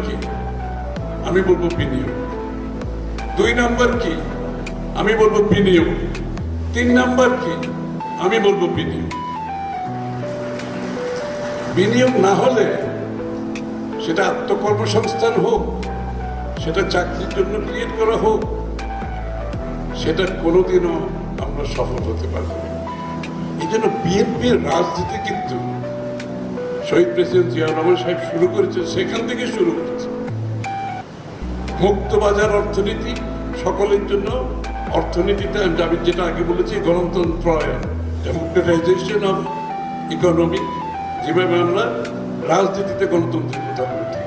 কি? আমি বলবো বিনিয়োগ। 2 নাম্বার কি? আমি বলবো বিনিয়োগ। 3 নাম্বার কি? আমি বলবো বিনিয়োগ। বিনিয়োগ না হলে সেটা আত্মকর্মসংস্থান হোক, সেটা চাকরির জন্য ক্রিয়েট করা হোক, সেটা কোনোদিনও আমরা সফল হতে পারবো না। এই জন্য বিএনপির রাজনীতি কিন্তু শহীদ প্রেসিডেন্ট জিয়াউর রহমান সাহেব শুরু করেছেন, সেখান থেকে শুরু করেছে। মুক্ত বাজার অর্থনীতি সকলের জন্য, অর্থনীতিতে আমি যেটা আগে বলেছি গণতন্ত্রায়ন, ডেমোক্রেটাইজেশন অফ ইকোনমি, যেভাবে আমরা রাজনীতিতে গণতন্ত্রের কথা বলছি,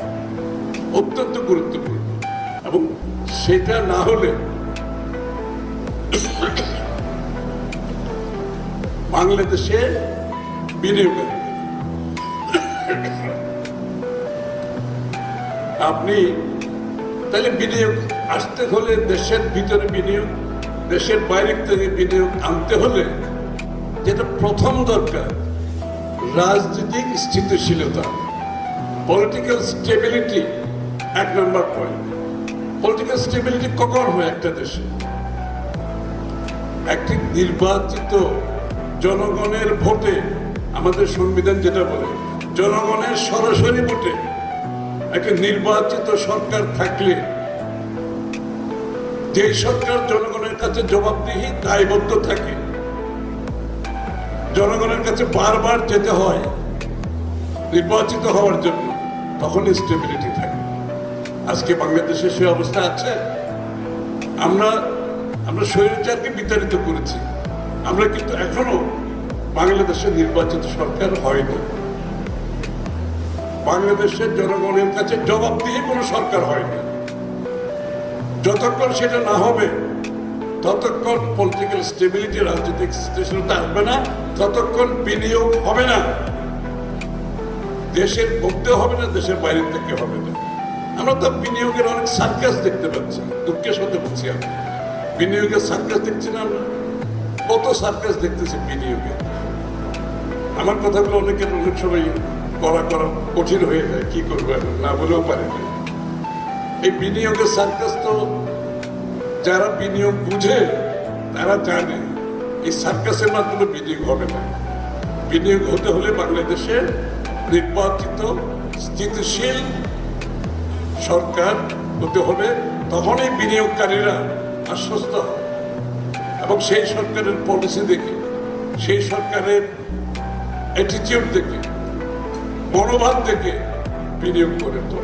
অত্যন্ত গুরুত্বপূর্ণ। এবং সেটা না হলে বাংলাদেশে বিনিয়োগ, আপনি তাহলে বিনিয়োগ আসতে হলে দেশের ভিতরে বিনিয়োগ, দেশের বাইরে থেকে বিনিয়োগ আনতে হলে যেটা প্রথম দরকার রাজনৈতিক স্থিতিশীলতা, পলিটিক্যাল স্টেবিলিটি 1 নম্বর পয়েন্ট। পলিটিক্যাল স্টেবিলিটি কখন হয় একটা দেশে? একটি নির্বাচিত জনগণের ভোটে, আমাদের সংবিধান যেটা বলে জনগণের সরাসরি ভোটে একটা নির্বাচিত সরকার থাকলে, যে সরকার জনগণের কাছে জবাবদিহি দায়বদ্ধ থাকে, জনগণের কাছে বারবার যেতে হয় নির্বাচিত হওয়ার জন্য, তখন স্টেবিলিটি থাকে। আজকে বাংলাদেশে সে অবস্থা আছে। আমরা স্বৈরাচারকে বিতাড়িত করেছি, আমরা কিন্তু এখনো বাংলাদেশের নির্বাচিত সরকার হয়নি। বাংলাদেশের জনগণের কাছে জবাবদিহি কোনো সরকার হয়নি। যতক্ষণ সেটা না হবে ততক্ষণ পলিটিক্যাল স্টেবিলিটি, রাজনৈতিক স্থিতিশীলতা আসবে না, ততক্ষণ বিনিয়োগ হবে না, দেশের মধ্যে হবে না, দেশের বাইরে থেকে হবে না। আমরা তো বিনিয়োগের অনেক সার্কাস দেখতে পাচ্ছি, দুঃখের সাথে বলছি। আমি বিনিয়োগের সার্কাস দেখছি না, আমরা কত সার্কাস দেখতেছি বিনিয়োগে। আমার কথাগুলো অনেকের অনেক সময় করা কঠিন হয়ে যায়, কি করবো না বলেও পারে না। এই বিনিয়োগের সার্কাস তো যারা বিনিয়োগ বুঝে তারা জানে এই সার্কাসের মাধ্যমে বিনিয়োগ হবে না। বিনিয়োগ হতে হলে বাংলাদেশে নির্বাচিত স্থিতিশীল সরকার হতে হবে, তখনই বিনিয়োগকারীরা আশ্বস্ত হয় এবং সেই সরকারের পলিসি দেখে, সেই সরকারের অ্যাটিটিউড দেখে, মনোভাব দেখে বিনিয়োগ করে তো